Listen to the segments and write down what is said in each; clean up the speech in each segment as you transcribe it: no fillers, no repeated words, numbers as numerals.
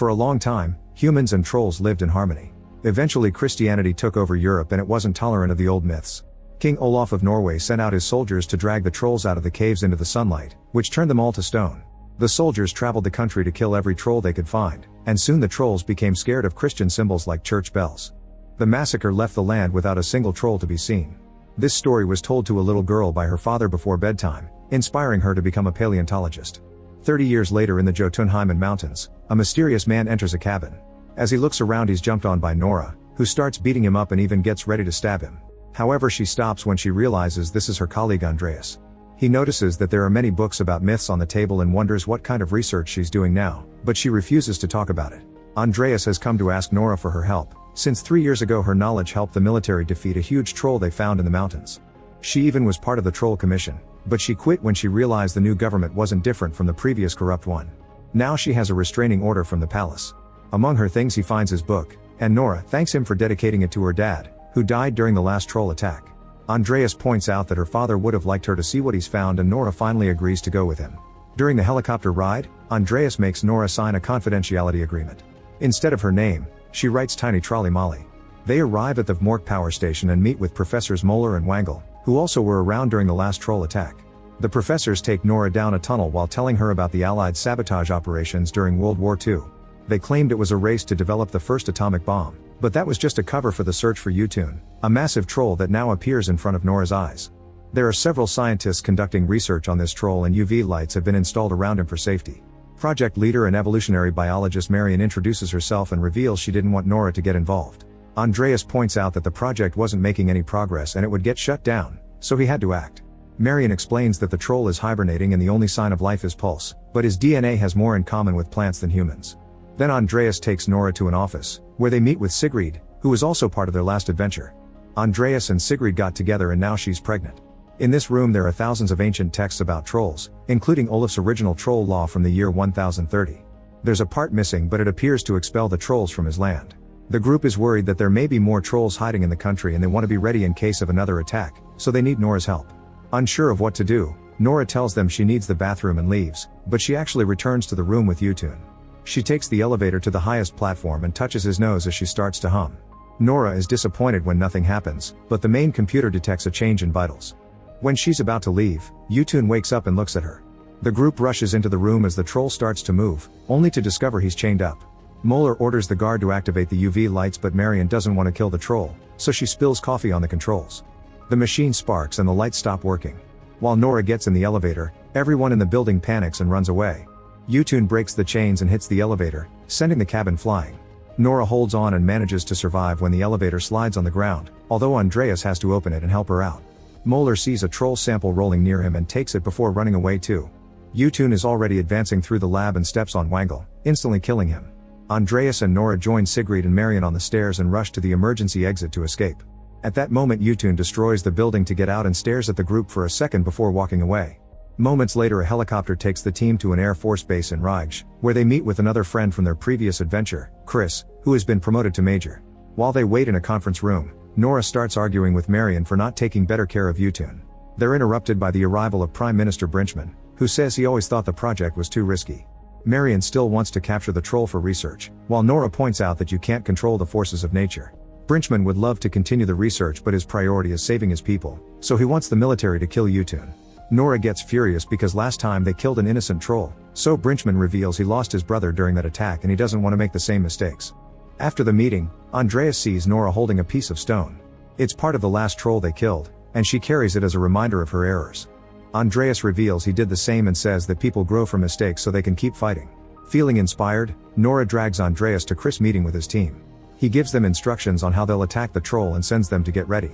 For a long time, humans and trolls lived in harmony. Eventually Christianity took over Europe and it wasn't tolerant of the old myths. King Olaf of Norway sent out his soldiers to drag the trolls out of the caves into the sunlight, which turned them all to stone. The soldiers traveled the country to kill every troll they could find, and soon the trolls became scared of Christian symbols like church bells. The massacre left the land without a single troll to be seen. This story was told to a little girl by her father before bedtime, inspiring her to become a paleontologist. 30 years later in the Jotunheimen Mountains, a mysterious man enters a cabin. As he looks around he's jumped on by Nora, who starts beating him up and even gets ready to stab him. However, she stops when she realizes this is her colleague Andreas. He notices that there are many books about myths on the table and wonders what kind of research she's doing now, but she refuses to talk about it. Andreas has come to ask Nora for her help, since 3 years ago her knowledge helped the military defeat a huge troll they found in the mountains. She even was part of the Troll Commission, but she quit when she realized the new government wasn't different from the previous corrupt one. Now she has a restraining order from the palace. Among her things he finds his book, and Nora thanks him for dedicating it to her dad, who died during the last troll attack. Andreas points out that her father would have liked her to see what he's found and Nora finally agrees to go with him. During the helicopter ride, Andreas makes Nora sign a confidentiality agreement. Instead of her name, she writes Tiny Trolley Molly. They arrive at the Vmork power station and meet with Professors Moeller and Wangel, who also were around during the last troll attack. The professors take Nora down a tunnel while telling her about the Allied sabotage operations during World War II. They claimed it was a race to develop the first atomic bomb, but that was just a cover for the search for Jotun, a massive troll that now appears in front of Nora's eyes. There are several scientists conducting research on this troll and UV lights have been installed around him for safety. Project leader and evolutionary biologist Marion introduces herself and reveals she didn't want Nora to get involved. Andreas points out that the project wasn't making any progress and it would get shut down, so he had to act. Marion explains that the troll is hibernating and the only sign of life is pulse, but his DNA has more in common with plants than humans. Then Andreas takes Nora to an office, where they meet with Sigrid, who was also part of their last adventure. Andreas and Sigrid got together and now she's pregnant. In this room there are thousands of ancient texts about trolls, including Olaf's original troll law from the year 1030. There's a part missing but it appears to expel the trolls from his land. The group is worried that there may be more trolls hiding in the country and they want to be ready in case of another attack, so they need Nora's help. Unsure of what to do, Nora tells them she needs the bathroom and leaves, but she actually returns to the room with Jotun. She takes the elevator to the highest platform and touches his nose as she starts to hum. Nora is disappointed when nothing happens, but the main computer detects a change in vitals. When she's about to leave, Jotun wakes up and looks at her. The group rushes into the room as the troll starts to move, only to discover he's chained up. Moeller orders the guard to activate the UV lights but Marion doesn't want to kill the troll, so she spills coffee on the controls. The machine sparks and the lights stop working. While Nora gets in the elevator, everyone in the building panics and runs away. Jotun breaks the chains and hits the elevator, sending the cabin flying. Nora holds on and manages to survive when the elevator slides on the ground, although Andreas has to open it and help her out. Moeller sees a troll sample rolling near him and takes it before running away too. Jotun is already advancing through the lab and steps on Wangel, instantly killing him. Andreas and Nora join Sigrid and Marion on the stairs and rush to the emergency exit to escape. At that moment Jotun destroys the building to get out and stares at the group for a second before walking away. Moments later a helicopter takes the team to an Air Force base in Rijge, where they meet with another friend from their previous adventure, Chris, who has been promoted to major. While they wait in a conference room, Nora starts arguing with Marion for not taking better care of Jotun. They're interrupted by the arrival of Prime Minister Brinchman, who says he always thought the project was too risky. Marion still wants to capture the troll for research, while Nora points out that you can't control the forces of nature. Brinchman would love to continue the research but his priority is saving his people, so he wants the military to kill Jotun. Nora gets furious because last time they killed an innocent troll, so Brinchman reveals he lost his brother during that attack and he doesn't want to make the same mistakes. After the meeting, Andreas sees Nora holding a piece of stone. It's part of the last troll they killed, and she carries it as a reminder of her errors. Andreas reveals he did the same and says that people grow from mistakes so they can keep fighting. Feeling inspired, Nora drags Andreas to Chris' meeting with his team. He gives them instructions on how they'll attack the troll and sends them to get ready.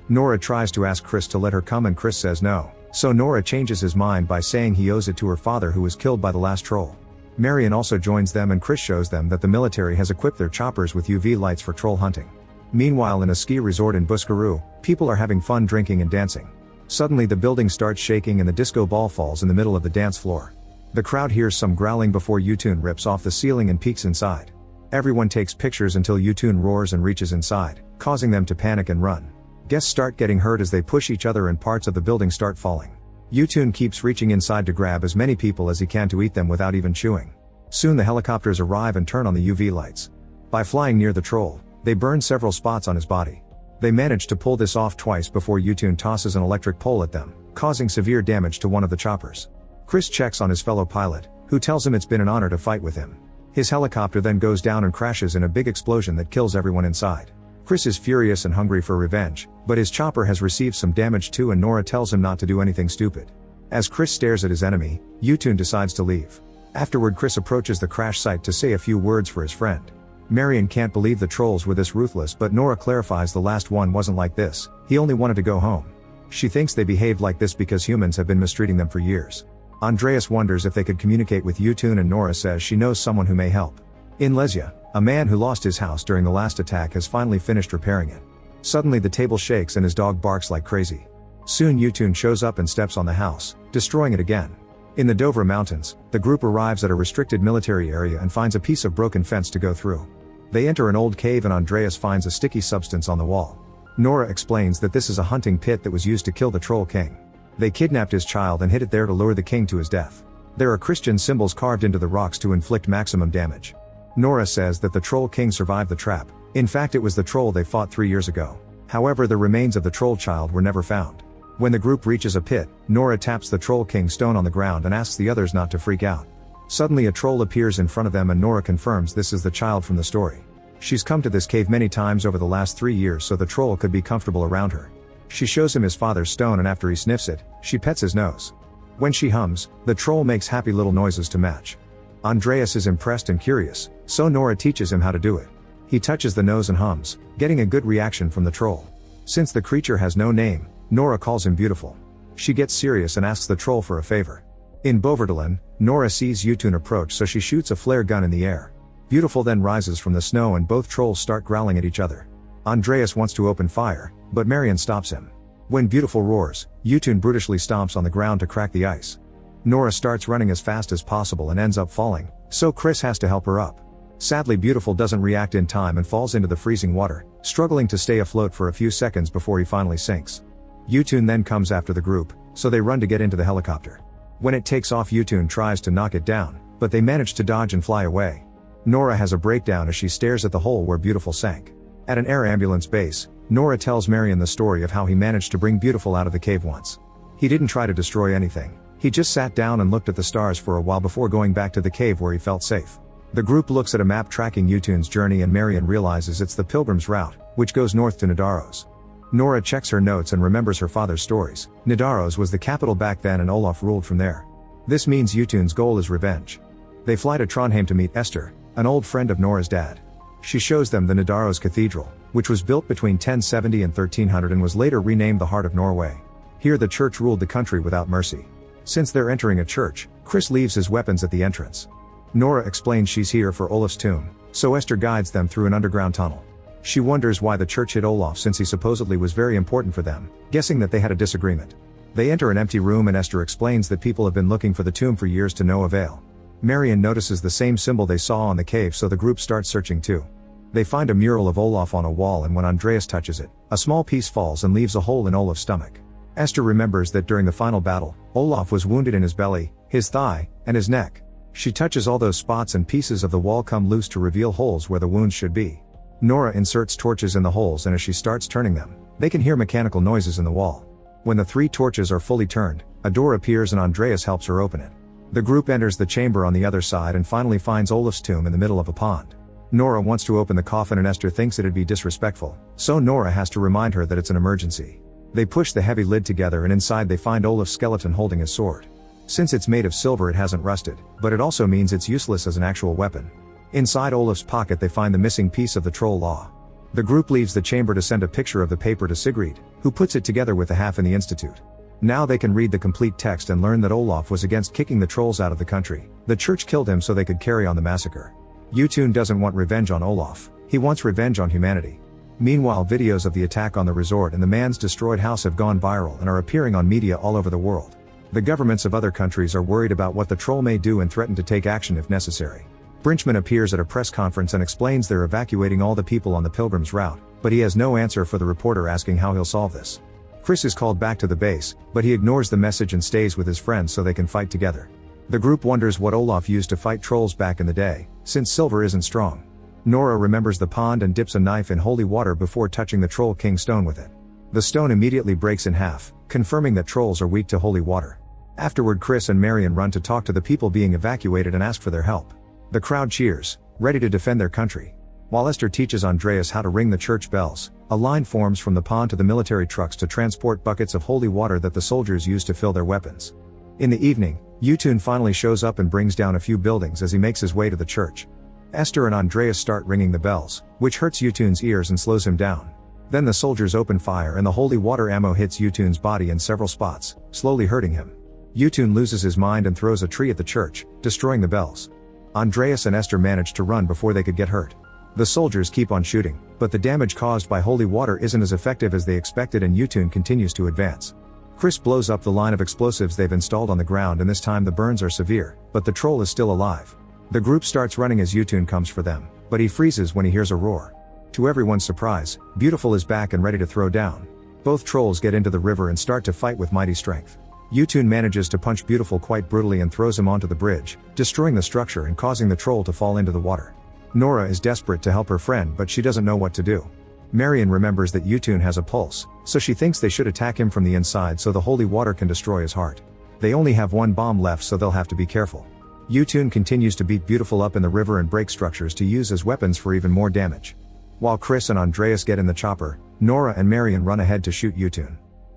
Nora tries to ask Chris to let her come and Chris says no, so Nora changes his mind by saying he owes it to her father who was killed by the last troll. Marion also joins them and Chris shows them that the military has equipped their choppers with UV lights for troll hunting. Meanwhile in a ski resort in Buskerud, people are having fun drinking and dancing. Suddenly the building starts shaking and the disco ball falls in the middle of the dance floor. The crowd hears some growling before Jotun rips off the ceiling and peeks inside. Everyone takes pictures until Jotun roars and reaches inside, causing them to panic and run. Guests start getting hurt as they push each other and parts of the building start falling. Jotun keeps reaching inside to grab as many people as he can to eat them without even chewing. Soon the helicopters arrive and turn on the UV lights. By flying near the troll, they burn several spots on his body. They manage to pull this off twice before Yutun tosses an electric pole at them, causing severe damage to one of the choppers. Chris checks on his fellow pilot, who tells him it's been an honor to fight with him. His helicopter then goes down and crashes in a big explosion that kills everyone inside. Chris is furious and hungry for revenge, but his chopper has received some damage too, and Nora tells him not to do anything stupid. As Chris stares at his enemy, Yutun decides to leave. Afterward, Chris approaches the crash site to say a few words for his friend. Marion can't believe the trolls were this ruthless, but Nora clarifies the last one wasn't like this, he only wanted to go home. She thinks they behaved like this because humans have been mistreating them for years. Andreas wonders if they could communicate with Yutun, and Nora says she knows someone who may help. In Lesia, a man who lost his house during the last attack has finally finished repairing it. Suddenly the table shakes and his dog barks like crazy. Soon Yutun shows up and steps on the house, destroying it again. In the Dovra Mountains, the group arrives at a restricted military area and finds a piece of broken fence to go through. They enter an old cave and Andreas finds a sticky substance on the wall. Nora explains that this is a hunting pit that was used to kill the Troll King. They kidnapped his child and hid it there to lure the king to his death. There are Christian symbols carved into the rocks to inflict maximum damage. Nora says that the Troll King survived the trap. In fact, it was the troll they fought 3 years ago. However, the remains of the troll child were never found. When the group reaches a pit, Nora taps the Troll King stone on the ground and asks the others not to freak out. Suddenly a troll appears in front of them and Nora confirms this is the child from the story. She's come to this cave many times over the last 3 years so the troll could be comfortable around her. She shows him his father's stone and after he sniffs it, she pets his nose. When she hums, the troll makes happy little noises to match. Andreas is impressed and curious, so Nora teaches him how to do it. He touches the nose and hums, getting a good reaction from the troll. Since the creature has no name, Nora calls him beautiful. She gets serious and asks the troll for a favor. In Boverdalen, Nora sees Yutun approach, so she shoots a flare gun in the air. Beautiful then rises from the snow and both trolls start growling at each other. Andreas wants to open fire, but Marion stops him. When Beautiful roars, Yutun brutally stomps on the ground to crack the ice. Nora starts running as fast as possible and ends up falling, so Chris has to help her up. Sadly, Beautiful doesn't react in time and falls into the freezing water, struggling to stay afloat for a few seconds before he finally sinks. Yutun then comes after the group, so they run to get into the helicopter. When it takes off, Yutun tries to knock it down, but they manage to dodge and fly away. Nora has a breakdown as she stares at the hole where Beautiful sank. At an air ambulance base, Nora tells Marion the story of how he managed to bring Beautiful out of the cave once. He didn't try to destroy anything, he just sat down and looked at the stars for a while before going back to the cave where he felt safe. The group looks at a map tracking Yutun's journey and Marion realizes it's the Pilgrim's Route, which goes north to Nidaros. Nora checks her notes and remembers her father's stories. Nidaros was the capital back then and Olaf ruled from there. This means Yutun's goal is revenge. They fly to Trondheim to meet Esther, an old friend of Nora's dad. She shows them the Nidaros Cathedral, which was built between 1070 and 1300 and was later renamed the Heart of Norway. Here the church ruled the country without mercy. Since they're entering a church, Chris leaves his weapons at the entrance. Nora explains she's here for Olaf's tomb, so Esther guides them through an underground tunnel. She wonders why the church hid Olaf since he supposedly was very important for them, guessing that they had a disagreement. They enter an empty room and Esther explains that people have been looking for the tomb for years to no avail. Marion notices the same symbol they saw on the cave, so the group starts searching too. They find a mural of Olaf on a wall and when Andreas touches it, a small piece falls and leaves a hole in Olaf's stomach. Esther remembers that during the final battle, Olaf was wounded in his belly, his thigh, and his neck. She touches all those spots and pieces of the wall come loose to reveal holes where the wounds should be. Nora inserts torches in the holes and as she starts turning them, they can hear mechanical noises in the wall. When the 3 torches are fully turned, a door appears and Andreas helps her open it. The group enters the chamber on the other side and finally finds Olaf's tomb in the middle of a pond. Nora wants to open the coffin and Esther thinks it'd be disrespectful, so Nora has to remind her that it's an emergency. They push the heavy lid together and inside they find Olaf's skeleton holding his sword. Since it's made of silver it hasn't rusted, but it also means it's useless as an actual weapon. Inside Olaf's pocket they find the missing piece of the troll law. The group leaves the chamber to send a picture of the paper to Sigrid, who puts it together with the half in the institute. Now they can read the complete text and learn that Olaf was against kicking the trolls out of the country. The church killed him so they could carry on the massacre. Yutun doesn't want revenge on Olaf, he wants revenge on humanity. Meanwhile, videos of the attack on the resort and the man's destroyed house have gone viral and are appearing on media all over the world. The governments of other countries are worried about what the troll may do and threaten to take action if necessary. Brinchman appears at a press conference and explains they're evacuating all the people on the Pilgrim's Route, but he has no answer for the reporter asking how he'll solve this. Chris is called back to the base, but he ignores the message and stays with his friends so they can fight together. The group wonders what Olaf used to fight trolls back in the day, since silver isn't strong. Nora remembers the pond and dips a knife in holy water before touching the Troll King stone with it. The stone immediately breaks in half, confirming that trolls are weak to holy water. Afterward, Chris and Marion run to talk to the people being evacuated and ask for their help. The crowd cheers, ready to defend their country. While Esther teaches Andreas how to ring the church bells, a line forms from the pond to the military trucks to transport buckets of holy water that the soldiers use to fill their weapons. In the evening, Yutun finally shows up and brings down a few buildings as he makes his way to the church. Esther and Andreas start ringing the bells, which hurts Yutun's ears and slows him down. Then the soldiers open fire and the holy water ammo hits Yutun's body in several spots, slowly hurting him. Yutun loses his mind and throws a tree at the church, destroying the bells. Andreas and Esther manage to run before they could get hurt. The soldiers keep on shooting, but the damage caused by holy water isn't as effective as they expected and Yutun continues to advance. Chris blows up the line of explosives they've installed on the ground and this time the burns are severe, but the troll is still alive. The group starts running as Yutun comes for them, but he freezes when he hears a roar. To everyone's surprise, Beautiful is back and ready to throw down. Both trolls get into the river and start to fight with mighty strength. Yutun manages to punch Beautiful quite brutally and throws him onto the bridge, destroying the structure and causing the troll to fall into the water. Nora is desperate to help her friend but she doesn't know what to do. Marion remembers that Yutun has a pulse, so she thinks they should attack him from the inside so the holy water can destroy his heart. They only have one bomb left so they'll have to be careful. Yutun continues to beat Beautiful up in the river and break structures to use as weapons for even more damage. While Chris and Andreas get in the chopper, Nora and Marion run ahead to shoot Yutun.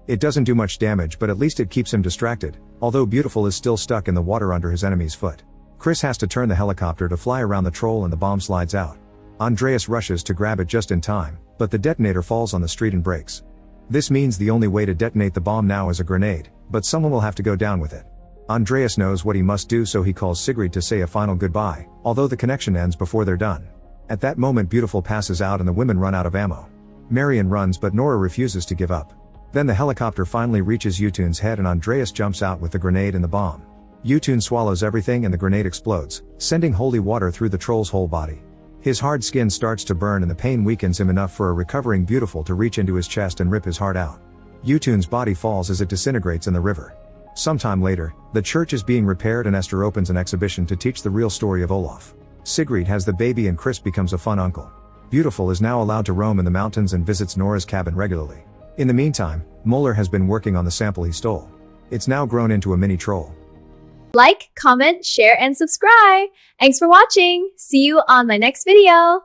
It doesn't do much damage but at least it keeps him distracted, although Beautiful is still stuck in the water under his enemy's foot. Chris has to turn the helicopter to fly around the troll and the bomb slides out. Andreas rushes to grab it just in time, but the detonator falls on the street and breaks. This means the only way to detonate the bomb now is a grenade, but someone will have to go down with it. Andreas knows what he must do so he calls Sigrid to say a final goodbye, although the connection ends before they're done. At that moment Beautiful passes out and the women run out of ammo. Marion runs but Nora refuses to give up. Then the helicopter finally reaches Yutun's head and Andreas jumps out with the grenade and the bomb. Yutun swallows everything and the grenade explodes, sending holy water through the troll's whole body. His hard skin starts to burn and the pain weakens him enough for a recovering Beautiful to reach into his chest and rip his heart out. Yutun's body falls as it disintegrates in the river. Sometime later, the church is being repaired and Esther opens an exhibition to teach the real story of Olaf. Sigrid has the baby and Chris becomes a fun uncle. Beautiful is now allowed to roam in the mountains and visits Nora's cabin regularly. In the meantime, Muller has been working on the sample he stole. It's now grown into a mini troll. Like, comment, share, and subscribe. Thanks for watching. See you on my next video.